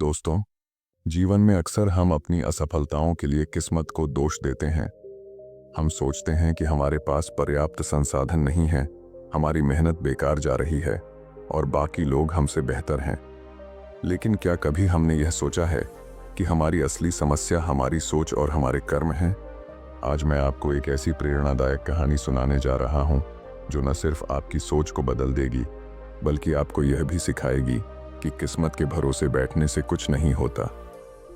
दोस्तों, जीवन में अक्सर हम अपनी असफलताओं के लिए किस्मत को दोष देते हैं। हम सोचते हैं कि हमारे पास पर्याप्त संसाधन नहीं है, हमारी मेहनत बेकार जा रही है और बाकी लोग हमसे बेहतर हैं। लेकिन क्या कभी हमने यह सोचा है कि हमारी असली समस्या हमारी सोच और हमारे कर्म हैं? आज मैं आपको एक ऐसी प्रेरणादायक कहानी सुनाने जा रहा हूं जो न सिर्फ आपकी सोच को बदल देगी, बल्कि आपको यह भी सिखाएगी कि किस्मत के भरोसे बैठने से कुछ नहीं होता।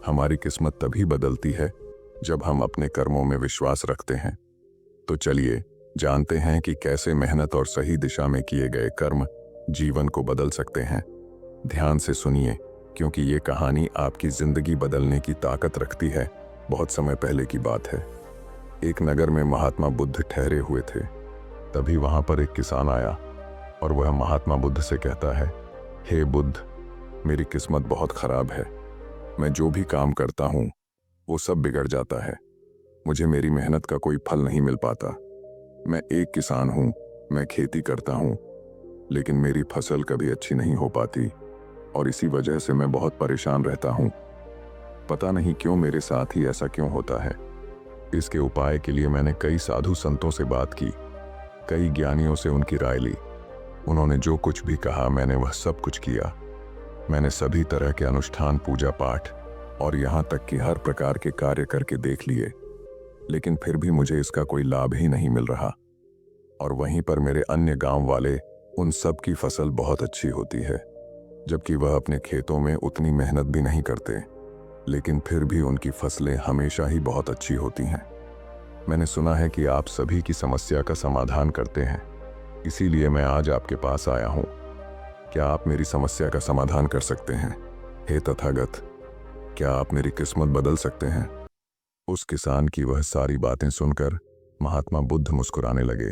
हमारी किस्मत तभी बदलती है जब हम अपने कर्मों में विश्वास रखते हैं। तो चलिए जानते हैं कि कैसे मेहनत और सही दिशा में किए गए कर्म जीवन को बदल सकते हैं। ध्यान से सुनिए, क्योंकि ये कहानी आपकी जिंदगी बदलने की ताकत रखती है। बहुत समय पहले की बात है। एक नगर में महात्मा बुद्ध ठहरे हुए थे। तभी वहां पर एक किसान आया और वह महात्मा बुद्ध से कहता है, हे बुद्ध, मेरी किस्मत बहुत खराब है। मैं जो भी काम करता हूँ वो सब बिगड़ जाता है। मुझे मेरी मेहनत का कोई फल नहीं मिल पाता। मैं एक किसान हूँ, मैं खेती करता हूँ, लेकिन मेरी फसल कभी अच्छी नहीं हो पाती और इसी वजह से मैं बहुत परेशान रहता हूँ। पता नहीं क्यों मेरे साथ ही ऐसा क्यों होता है। इसके उपाय के लिए मैंने कई साधु संतों से बात की, कई ज्ञानियों से उनकी राय ली। उन्होंने जो कुछ भी कहा मैंने वह सब कुछ किया। मैंने सभी तरह के अनुष्ठान, पूजा पाठ और यहाँ तक कि हर प्रकार के कार्य करके देख लिए, लेकिन फिर भी मुझे इसका कोई लाभ ही नहीं मिल रहा। और वहीं पर मेरे अन्य गांव वाले, उन सब की फसल बहुत अच्छी होती है, जबकि वह अपने खेतों में उतनी मेहनत भी नहीं करते, लेकिन फिर भी उनकी फसलें हमेशा ही बहुत अच्छी होती हैं। मैंने सुना है कि आप सभी की समस्या का समाधान करते हैं, इसीलिए मैं आज आपके पास आया हूँ। क्या आप मेरी समस्या का समाधान कर सकते हैं? हे तथागत, क्या आप मेरी किस्मत बदल सकते हैं? उस किसान की वह सारी बातें सुनकर महात्मा बुद्ध मुस्कुराने लगे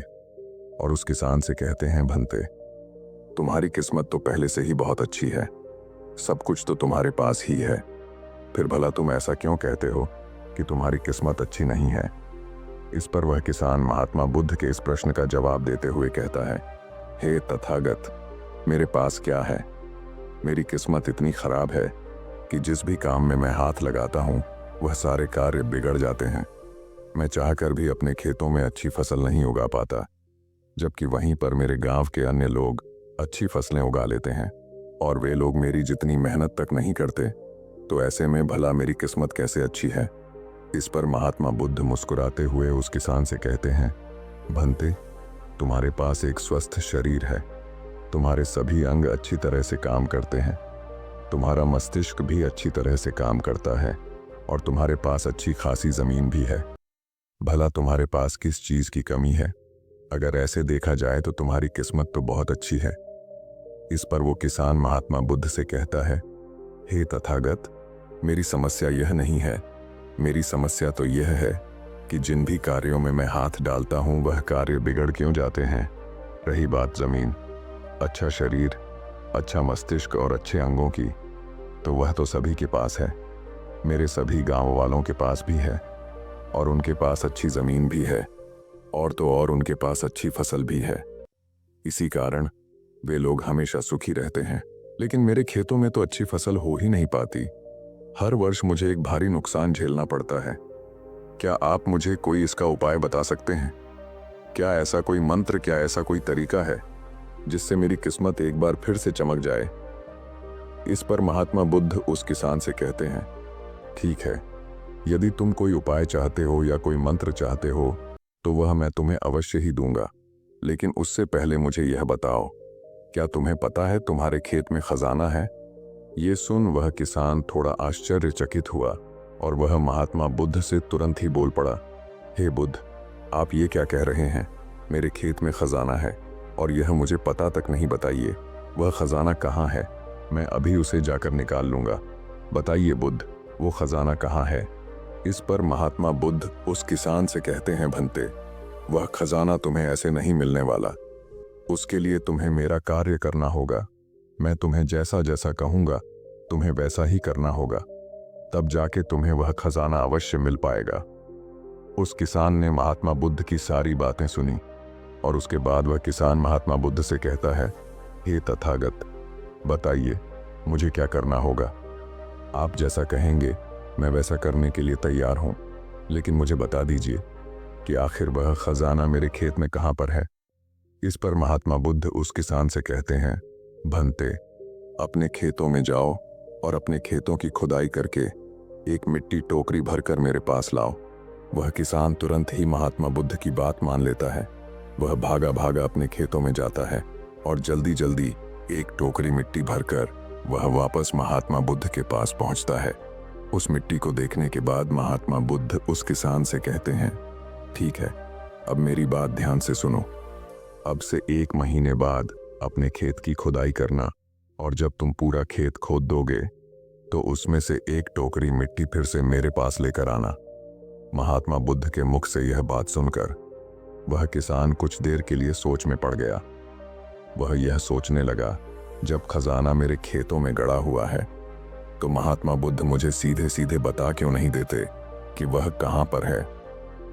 और उस किसान से कहते हैं, भंते, तुम्हारी किस्मत तो पहले से ही बहुत अच्छी है, सब कुछ तो तुम्हारे पास ही है, फिर भला तुम ऐसा क्यों कहते हो कि तुम्हारी किस्मत अच्छी नहीं है? इस पर वह किसान महात्मा बुद्ध के इस प्रश्न का जवाब देते हुए कहता है, हे तथागत, मेरे पास क्या है? मेरी किस्मत इतनी खराब है कि जिस भी काम में मैं हाथ लगाता हूँ वह सारे कार्य बिगड़ जाते हैं। मैं चाहकर भी अपने खेतों में अच्छी फसल नहीं उगा पाता, जबकि वहीं पर मेरे गांव के अन्य लोग अच्छी फसलें उगा लेते हैं और वे लोग मेरी जितनी मेहनत तक नहीं करते। तो ऐसे में भला मेरी किस्मत कैसे अच्छी है? इस पर महात्मा बुद्ध मुस्कुराते हुए उस किसान से कहते हैं, भंते, तुम्हारे पास एक स्वस्थ शरीर है, तुम्हारे सभी अंग अच्छी तरह से काम करते हैं, तुम्हारा मस्तिष्क भी अच्छी तरह से काम करता है और तुम्हारे पास अच्छी खासी जमीन भी है। भला तुम्हारे पास किस चीज की कमी है? अगर ऐसे देखा जाए तो तुम्हारी किस्मत तो बहुत अच्छी है। इस पर वो किसान महात्मा बुद्ध से कहता है, हे तथागत, मेरी समस्या यह नहीं है। मेरी समस्या तो यह है कि जिन भी कार्यों में मैं हाथ डालता हूँ वह कार्य बिगड़ क्यों जाते हैं। रही बात जमीन, अच्छा शरीर, अच्छा मस्तिष्क और अच्छे अंगों की, तो वह तो सभी के पास है। मेरे सभी गांव वालों के पास भी है और उनके पास अच्छी जमीन भी है और तो और उनके पास अच्छी फसल भी है। इसी कारण वे लोग हमेशा सुखी रहते हैं। लेकिन मेरे खेतों में तो अच्छी फसल हो ही नहीं पाती। हर वर्ष मुझे एक भारी नुकसान झेलना पड़ता है। क्या आप मुझे कोई इसका उपाय बता सकते हैं? क्या ऐसा कोई मंत्र, क्या ऐसा कोई तरीका है जिससे मेरी किस्मत एक बार फिर से चमक जाए? इस पर महात्मा बुद्ध उस किसान से कहते हैं, ठीक है, यदि तुम कोई उपाय चाहते हो या कोई मंत्र चाहते हो तो वह मैं तुम्हें अवश्य ही दूंगा, लेकिन उससे पहले मुझे यह बताओ, क्या तुम्हें पता है तुम्हारे खेत में खजाना है? ये सुन वह किसान थोड़ा आश्चर्यचकित हुआ और वह महात्मा बुद्ध से तुरंत ही बोल पड़ा, हे बुद्ध, आप ये क्या कह रहे हैं? मेरे खेत में खजाना है और यह मुझे पता तक नहीं। बताइए, वह खजाना कहाँ है? मैं अभी उसे जाकर निकाल लूंगा। बताइए बुद्ध, वो खजाना कहाँ है? इस पर महात्मा बुद्ध उस किसान से कहते हैं, भंते, वह खजाना तुम्हें ऐसे नहीं मिलने वाला। उसके लिए तुम्हें मेरा कार्य करना होगा। मैं तुम्हें जैसा जैसा कहूँगा तुम्हें वैसा ही करना होगा, तब जाके तुम्हें वह खजाना अवश्य मिल पाएगा। उस किसान ने महात्मा बुद्ध की सारी बातें सुनी और उसके बाद वह किसान महात्मा बुद्ध से कहता है, हे तथागत, बताइए मुझे क्या करना होगा? आप जैसा कहेंगे मैं वैसा करने के लिए तैयार हूं, लेकिन मुझे बता दीजिए कि आखिर वह खजाना मेरे खेत में कहां पर है। इस पर महात्मा बुद्ध उस किसान से कहते हैं, भंते, अपने खेतों में जाओ और अपने खेतों की खुदाई करके एक मिट्टी टोकरी भरकर मेरे पास लाओ। वह किसान तुरंत ही महात्मा बुद्ध की बात मान लेता है। वह भागा भागा अपने खेतों में जाता है और जल्दी जल्दी एक टोकरी मिट्टी भरकर वह वापस महात्मा बुद्ध के पास पहुंचता है। उस मिट्टी को देखने के बाद महात्मा बुद्ध उस किसान से कहते हैं, ठीक है, अब मेरी बात ध्यान से सुनो। अब से 1 महीने बाद अपने खेत की खुदाई करना और जब तुम पूरा खेत खोद दोगे तो उसमें से एक टोकरी मिट्टी फिर से मेरे पास लेकर आना। महात्मा बुद्ध के मुख से यह बात सुनकर वह किसान कुछ देर के लिए सोच में पड़ गया। वह यह सोचने लगा, जब खजाना मेरे खेतों में गड़ा हुआ है तो महात्मा बुद्ध मुझे सीधे सीधे बता क्यों नहीं देते कि वह कहां पर है।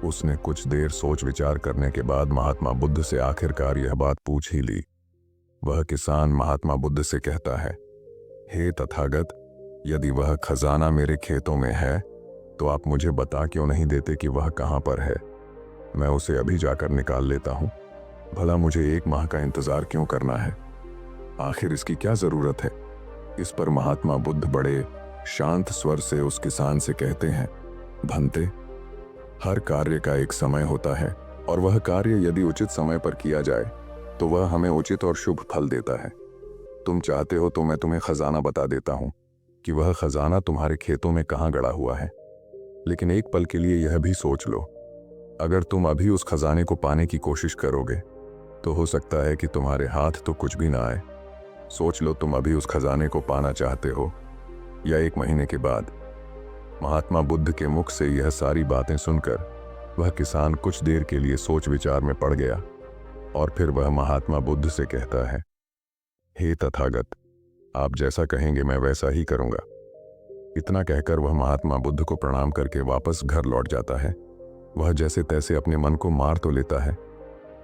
उसने कुछ देर सोच विचार करने के बाद महात्मा बुद्ध से आखिरकार यह बात पूछ ही ली। वह किसान महात्मा बुद्ध से कहता है, हे तथागत, यदि वह खजाना मेरे खेतों में है तो आप मुझे बता क्यों नहीं देते कि वह कहां पर है। मैं उसे अभी जाकर निकाल लेता हूं। भला मुझे 1 माह का इंतजार क्यों करना है, आखिर इसकी क्या जरूरत है। इस पर महात्मा बुद्ध बड़े शांत स्वर से उस किसान से कहते हैं, भंते, हर कार्य का एक समय होता है और वह कार्य यदि उचित समय पर किया जाए तो वह हमें उचित और शुभ फल देता है। तुम चाहते हो तो मैं तुम्हें खजाना बता देता हूं कि वह खजाना तुम्हारे खेतों में कहां गड़ा हुआ है, लेकिन एक पल के लिए यह भी सोच लो, अगर तुम अभी उस खजाने को पाने की कोशिश करोगे तो हो सकता है कि तुम्हारे हाथ तो कुछ भी ना आए। सोच लो, तुम अभी उस खजाने को पाना चाहते हो या 1 महीने के बाद। महात्मा बुद्ध के मुख से यह सारी बातें सुनकर वह किसान कुछ देर के लिए सोच विचार में पड़ गया और फिर वह महात्मा बुद्ध से कहता है, हे तथागत, आप जैसा कहेंगे मैं वैसा ही करूंगा। इतना कहकर वह महात्मा बुद्ध को प्रणाम करके वापस घर लौट जाता है। वह जैसे तैसे अपने मन को मार तो लेता है,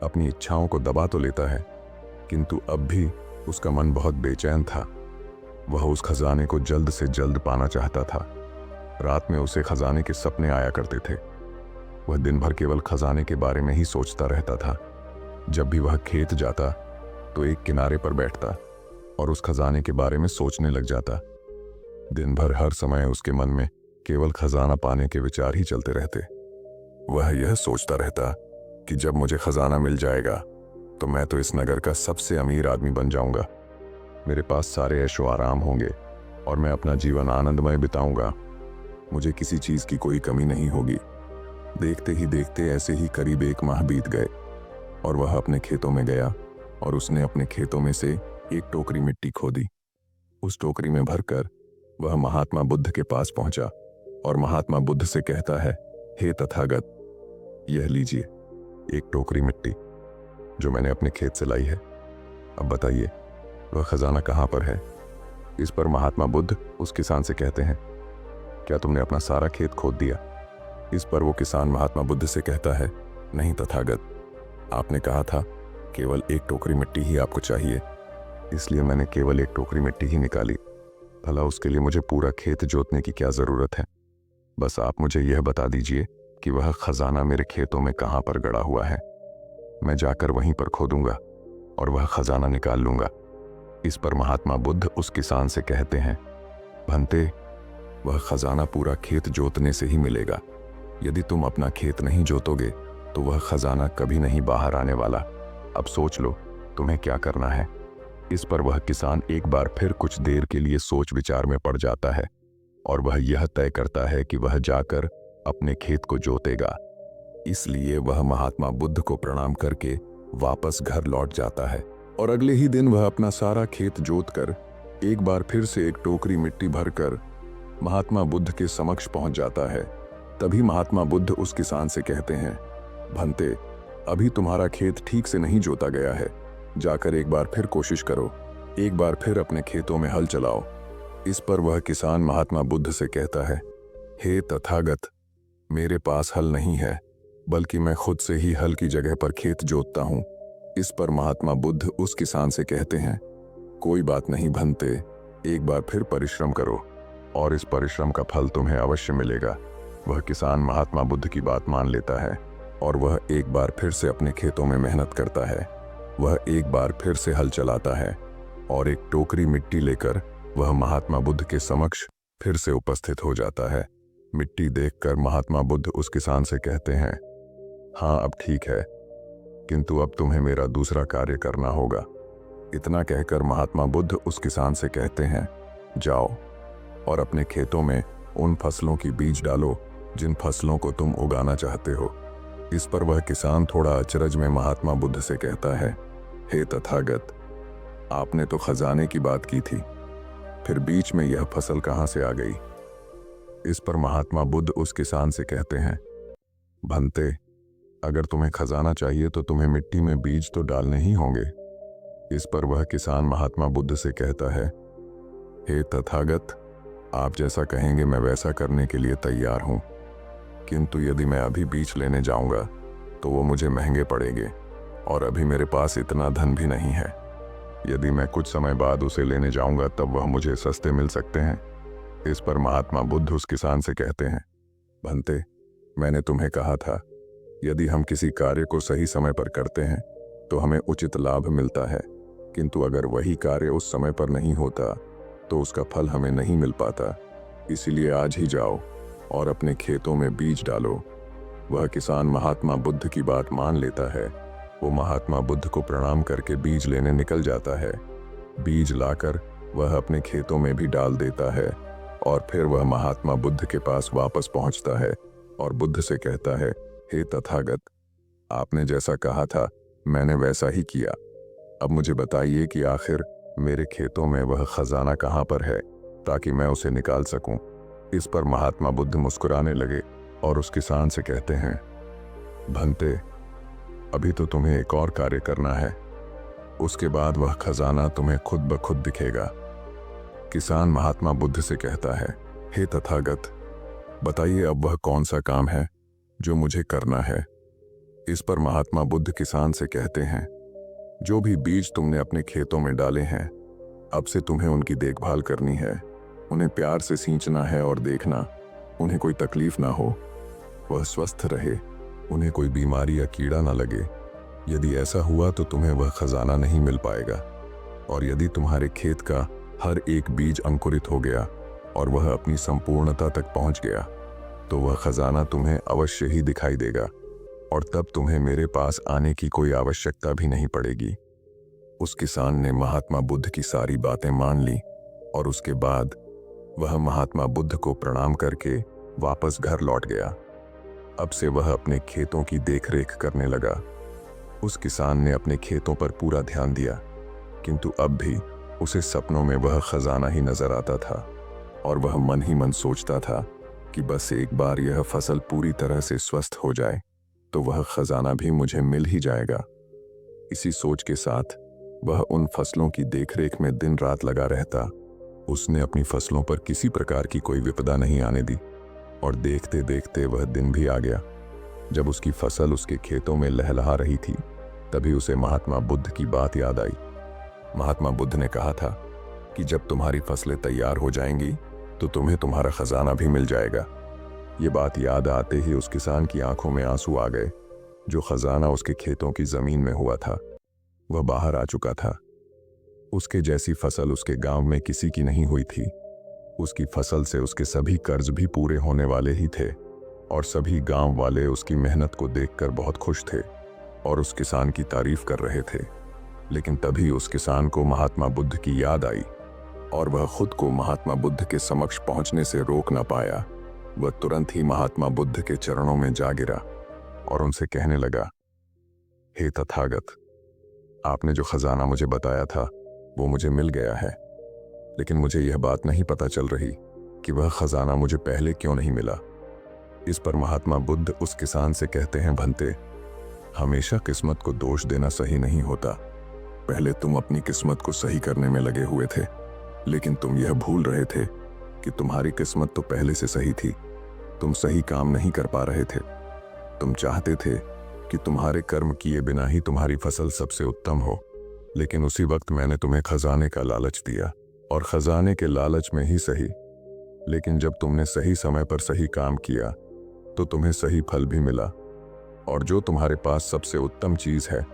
अपनी इच्छाओं को दबा तो लेता है, किंतु अब भी उसका मन बहुत बेचैन था। वह उस खजाने को जल्द से जल्द पाना चाहता था। रात में उसे खजाने के सपने आया करते थे। वह दिन भर केवल खजाने के बारे में ही सोचता रहता था। जब भी वह खेत जाता तो एक किनारे पर बैठता और उस खजाने के बारे में सोचने लग जाता। दिन भर हर समय उसके मन में केवल खजाना पाने के विचार ही चलते रहते। वह यह सोचता रहता कि जब मुझे खजाना मिल जाएगा तो मैं तो इस नगर का सबसे अमीर आदमी बन जाऊंगा। मेरे पास सारे ऐशो आराम होंगे और मैं अपना जीवन आनंदमय बिताऊंगा। मुझे किसी चीज की कोई कमी नहीं होगी। देखते ही देखते ऐसे ही करीब 1 माह बीत गए और वह अपने खेतों में गया और उसने अपने खेतों में से एक टोकरी मिट्टी खोदी। उस टोकरी में भरकर वह महात्मा बुद्ध के पास पहुंचा और महात्मा बुद्ध से कहता है, हे तथागत, यह लीजिए एक टोकरी मिट्टी जो मैंने अपने खेत से लाई है। अब बताइए वह खजाना कहां पर है। इस पर महात्मा बुद्ध उस किसान से कहते हैं, क्या तुमने अपना सारा खेत खोद दिया। इस पर वो किसान महात्मा बुद्ध से कहता है, नहीं तथागत, आपने कहा था केवल एक टोकरी मिट्टी ही आपको चाहिए, इसलिए मैंने केवल एक टोकरी मिट्टी ही निकाली। भला उसके लिए मुझे पूरा खेत जोतने की क्या जरूरत है। बस आप मुझे यह बता दीजिए कि वह खजाना मेरे खेतों में कहां पर गड़ा हुआ है। मैं जाकर वहीं पर खोदूंगा और वह खजाना निकाल लूंगा। इस पर महात्मा बुद्ध उस किसान से कहते हैं, भंते, वह खजाना पूरा खेत जोतने से ही मिलेगा। यदि तुम अपना खेत नहीं जोतोगे तो वह खजाना कभी नहीं बाहर आने वाला। अब सोच लो तुम्हें क्या करना है। इस पर वह किसान एक बार फिर कुछ देर के लिए सोच विचार में पड़ जाता है और वह यह तय करता है कि वह जाकर अपने खेत को जोतेगा। इसलिए वह महात्मा बुद्ध को प्रणाम करके वापस घर लौट जाता है और अगले ही दिन वह अपना सारा खेत जोतकर एक बार फिर से एक टोकरी मिट्टी भरकर महात्मा बुद्ध के समक्ष पहुंच जाता है। तभी महात्मा बुद्ध उस किसान से कहते हैं, भंते, अभी तुम्हारा खेत ठीक से नहीं जोता गया है। जाकर एक बार फिर कोशिश करो, एक बार फिर अपने खेतों में हल चलाओ। इस पर वह किसान महात्मा बुद्ध से कहता है, हे तथागत, मेरे पास हल नहीं है, बल्कि मैं खुद से ही हल की जगह पर खेत जोतता हूं। इस पर महात्मा बुद्ध उस किसान से कहते हैं, कोई बात नहीं भंते, एक बार फिर परिश्रम करो। और इस परिश्रम का फल तुम्हें अवश्य मिलेगा। वह किसान महात्मा बुद्ध की बात मान लेता है और वह एक बार फिर से अपने खेतों में मेहनत करता है। वह एक बार फिर से हल चलाता है और एक टोकरी मिट्टी लेकर वह महात्मा बुद्ध के समक्ष फिर से उपस्थित हो जाता है। मिट्टी देखकर महात्मा बुद्ध उस किसान से कहते हैं, हाँ अब ठीक है, किंतु अब तुम्हें मेरा दूसरा कार्य करना होगा। इतना कहकर महात्मा बुद्ध उस किसान से कहते हैं, जाओ और अपने खेतों में उन फसलों की बीज डालो जिन फसलों को तुम उगाना चाहते हो। इस पर वह किसान थोड़ा अचरज में महात्मा बुद्ध से कहता है, हे तथागत, आपने तो खजाने की बात की थी, फिर बीच में यह फसल कहाँ से आ गई? इस पर महात्मा बुद्ध उस किसान से कहते हैं, भंते, अगर तुम्हें खजाना चाहिए तो तुम्हें मिट्टी में बीज तो डालने ही होंगे। इस पर वह किसान महात्मा बुद्ध से कहता है, हे तथागत, आप जैसा कहेंगे मैं वैसा करने के लिए तैयार हूं, किंतु यदि मैं अभी बीज लेने जाऊंगा तो वो मुझे महंगे पड़ेंगे और अभी मेरे पास इतना धन भी नहीं है। यदि मैं कुछ समय बाद उसे लेने जाऊंगा तब वह मुझे सस्ते मिल सकते हैं। इस पर महात्मा बुद्ध उस किसान से कहते हैं, भंते, मैंने तुम्हें कहा था, यदि हम किसी कार्य को सही समय पर करते हैं तो हमें उचित लाभ मिलता है, किंतु अगर वही कार्य उस समय पर नहीं होता तो उसका फल हमें नहीं मिल पाता। इसीलिए आज ही जाओ और अपने खेतों में बीज डालो। वह किसान महात्मा बुद्ध की बात मान लेता है। वो महात्मा बुद्ध को प्रणाम करके बीज लेने निकल जाता है। बीज लाकर वह अपने खेतों में भी डाल देता है और फिर वह महात्मा बुद्ध के पास वापस पहुंचता है और बुद्ध से कहता है, हे तथागत, आपने जैसा कहा था मैंने वैसा ही किया। अब मुझे बताइए कि आखिर मेरे खेतों में वह खजाना कहाँ पर है ताकि मैं उसे निकाल सकूं। इस पर महात्मा बुद्ध मुस्कुराने लगे और उस किसान से कहते हैं, भंते, अभी तो तुम्हें एक और कार्य करना है, उसके बाद वह खजाना तुम्हें खुद ब खुद दिखेगा। किसान महात्मा बुद्ध से कहता है, हे तथागत, बताइए अब वह कौन सा काम है जो मुझे करना है। इस पर महात्मा बुद्ध किसान से कहते हैं, जो भी बीज तुमने अपने खेतों में डाले हैं, अब से तुम्हें उनकी देखभाल करनी है। उन्हें प्यार से सींचना है और देखना उन्हें कोई तकलीफ ना हो, वह स्वस्थ रहे, उन्हें कोई बीमारी या कीड़ा ना लगे। यदि ऐसा हुआ तो तुम्हें वह खजाना नहीं मिल पाएगा। और यदि तुम्हारे खेत का हर एक बीज अंकुरित हो गया और वह अपनी संपूर्णता तक पहुंच गया तो वह खजाना तुम्हें अवश्य ही दिखाई देगा और तब तुम्हें मेरे पास आने की कोई आवश्यकता भी नहीं पड़ेगी। उस किसान ने महात्मा बुद्ध की सारी बातें मान ली और उसके बाद वह महात्मा बुद्ध को प्रणाम करके वापस घर लौट गया। अब से वह अपने खेतों की देखरेख करने लगा। उस किसान ने अपने खेतों पर पूरा ध्यान दिया, किंतु अब भी उसे सपनों में वह खजाना ही नजर आता था और वह मन ही मन सोचता था कि बस एक बार यह फसल पूरी तरह से स्वस्थ हो जाए तो वह खजाना भी मुझे मिल ही जाएगा। इसी सोच के साथ वह उन फसलों की देखरेख में दिन रात लगा रहता। उसने अपनी फसलों पर किसी प्रकार की कोई विपदा नहीं आने दी और देखते देखते वह दिन भी आ गया। जब उसकी फसल उसके खेतों में लहलहा रही थी तभी उसे महात्मा बुद्ध की बात याद आई। महात्मा बुद्ध ने कहा था कि जब तुम्हारी फसलें तैयार हो जाएंगी तो तुम्हें तुम्हारा खजाना भी मिल जाएगा। ये बात याद आते ही उस किसान की आंखों में आंसू आ गए। जो खजाना उसके खेतों की जमीन में हुआ था वह बाहर आ चुका था। उसके जैसी फसल उसके गांव में किसी की नहीं हुई थी। उसकी फसल से उसके सभी कर्ज भी पूरे होने वाले ही थे और सभी गांव वाले उसकी मेहनत को देखकर बहुत खुश थे और उस किसान की तारीफ कर रहे थे। लेकिन तभी उस किसान को महात्मा बुद्ध की याद आई और वह खुद को महात्मा बुद्ध के समक्ष पहुंचने से रोक न पाया। वह तुरंत ही महात्मा बुद्ध के चरणों में जा गिरा और उनसे कहने लगा, हे तथागत, आपने जो खजाना मुझे बताया था वो मुझे मिल गया है, लेकिन मुझे यह बात नहीं पता चल रही कि वह खजाना मुझे पहले क्यों नहीं मिला। इस पर महात्मा बुद्ध उस किसान से कहते हैं, भंते, हमेशा किस्मत को दोष देना सही नहीं होता। पहले तुम अपनी किस्मत को सही करने में लगे हुए थे, लेकिन तुम यह भूल रहे थे कि तुम्हारी किस्मत तो पहले से सही थी। तुम सही काम नहीं कर पा रहे थे। तुम चाहते थे कि तुम्हारे कर्म किए बिना ही तुम्हारी फसल सबसे उत्तम हो, लेकिन उसी वक्त मैंने तुम्हें खजाने का लालच दिया और खजाने के लालच में ही सही लेकिन जब तुमने सही समय पर सही काम किया तो तुम्हें सही फल भी मिला। और जो तुम्हारे पास सबसे उत्तम चीज है,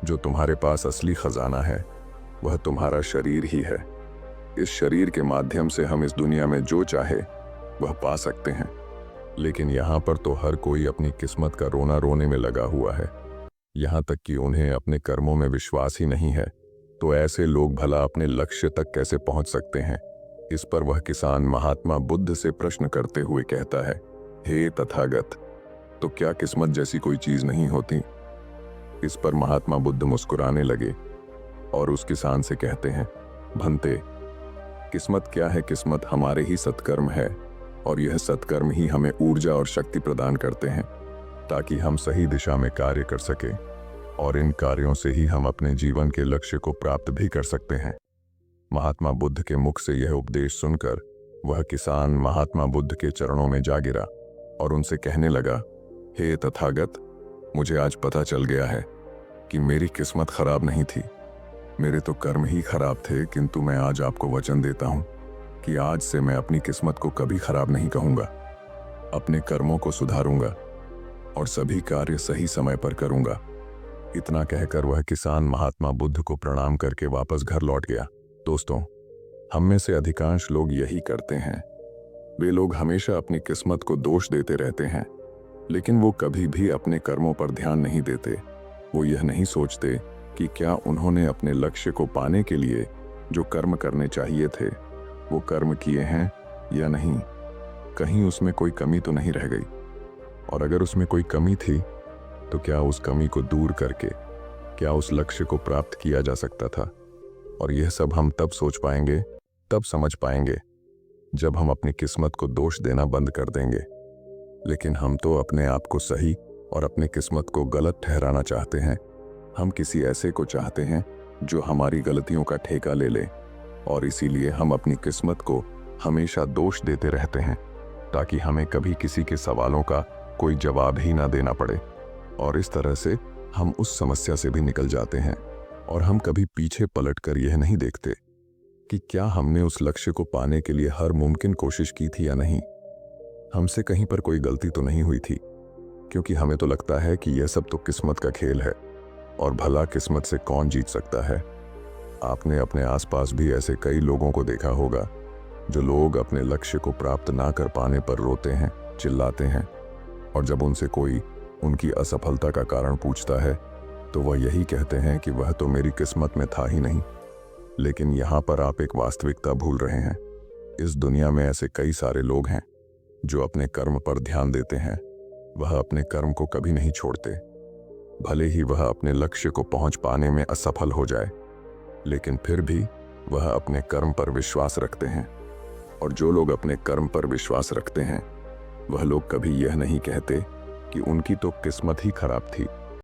जो तुम्हारे पास असली खजाना है, वह तुम्हारा शरीर ही है। इस शरीर के माध्यम से हम इस दुनिया में जो चाहे वह पा सकते हैं। लेकिन यहाँ पर तो हर कोई अपनी किस्मत का रोना रोने में लगा हुआ है, यहाँ तक कि उन्हें अपने कर्मों में विश्वास ही नहीं है। तो ऐसे लोग भला अपने लक्ष्य तक कैसे पहुंच सकते हैं? इस पर वह किसान महात्मा बुद्ध से प्रश्न करते हुए कहता है, हे तथागत, तो क्या किस्मत जैसी कोई चीज नहीं होती? इस पर महात्मा बुद्ध मुस्कुराने लगे और उस किसान से कहते हैं, भंते, किस्मत क्या है? किस्मत हमारे ही सत्कर्म है, और यह सत्कर्म ही हमें ऊर्जा और शक्ति प्रदान करते हैं ताकि हम सही दिशा में कार्य कर सके, और इन कार्यों से ही हम अपने जीवन के लक्ष्य को प्राप्त भी कर सकते हैं। महात्मा बुद्ध के मुख से यह उपदेश सुनकर वह किसान महात्मा बुद्ध के चरणों में जा गिरा और उनसे कहने लगा, हे तथागत, मुझे आज पता चल गया है कि मेरी किस्मत खराब नहीं थी, मेरे तो कर्म ही खराब थे। किंतु मैं आज आपको वचन देता हूं कि आज से मैं अपनी किस्मत को कभी खराब नहीं कहूंगा, अपने कर्मों को सुधारूंगा और सभी कार्य सही समय पर करूंगा। इतना कहकर वह किसान महात्मा बुद्ध को प्रणाम करके वापस घर लौट गया। दोस्तों, हम में से अधिकांश लोग यही करते हैं। वे लोग हमेशा अपनी किस्मत को दोष देते रहते हैं, लेकिन वो कभी भी अपने कर्मों पर ध्यान नहीं देते। वो यह नहीं सोचते कि क्या उन्होंने अपने लक्ष्य को पाने के लिए जो कर्म करने चाहिए थे वो कर्म किए हैं या नहीं, कहीं उसमें कोई कमी तो नहीं रह गई, और अगर उसमें कोई कमी थी तो क्या उस कमी को दूर करके क्या उस लक्ष्य को प्राप्त किया जा सकता था। और यह सब हम तब सोच पाएंगे, तब समझ पाएंगे जब हम अपनी किस्मत को दोष देना बंद कर देंगे। लेकिन हम तो अपने आप को सही और अपनी किस्मत को गलत ठहराना चाहते हैं। हम किसी ऐसे को चाहते हैं जो हमारी गलतियों का ठेका ले ले, और इसीलिए हम अपनी किस्मत को हमेशा दोष देते रहते हैं ताकि हमें कभी किसी के सवालों का कोई जवाब ही ना देना पड़े। और इस तरह से हम उस समस्या से भी निकल जाते हैं, और हम कभी पीछे पलटकर यह नहीं देखते कि क्या हमने उस लक्ष्य को पाने के लिए हर मुमकिन कोशिश की थी या नहीं। हमसे कहीं पर कोई गलती तो नहीं हुई थी, क्योंकि हमें तो लगता है कि यह सब तो किस्मत का खेल है, और भला किस्मत से कौन जीत सकता है। आपने अपने आसपास भी ऐसे कई लोगों को देखा होगा जो लोग अपने लक्ष्य को प्राप्त ना कर पाने पर रोते हैं, चिल्लाते हैं, और जब उनसे कोई उनकी असफलता का कारण पूछता है तो वह यही कहते हैं कि वह तो मेरी किस्मत में था ही नहीं। लेकिन यहाँ पर आप एक वास्तविकता भूल रहे हैं। इस दुनिया में ऐसे कई सारे लोग हैं जो अपने कर्म पर ध्यान देते हैं। वह अपने कर्म को कभी नहीं छोड़ते, भले ही वह अपने लक्ष्य को पहुंच पाने में असफल हो जाए, लेकिन फिर भी वह अपने कर्म पर विश्वास रखते हैं। और जो लोग अपने कर्म पर विश्वास रखते हैं, वह लोग कभी यह नहीं कहते कि उनकी तो किस्मत ही खराब थी।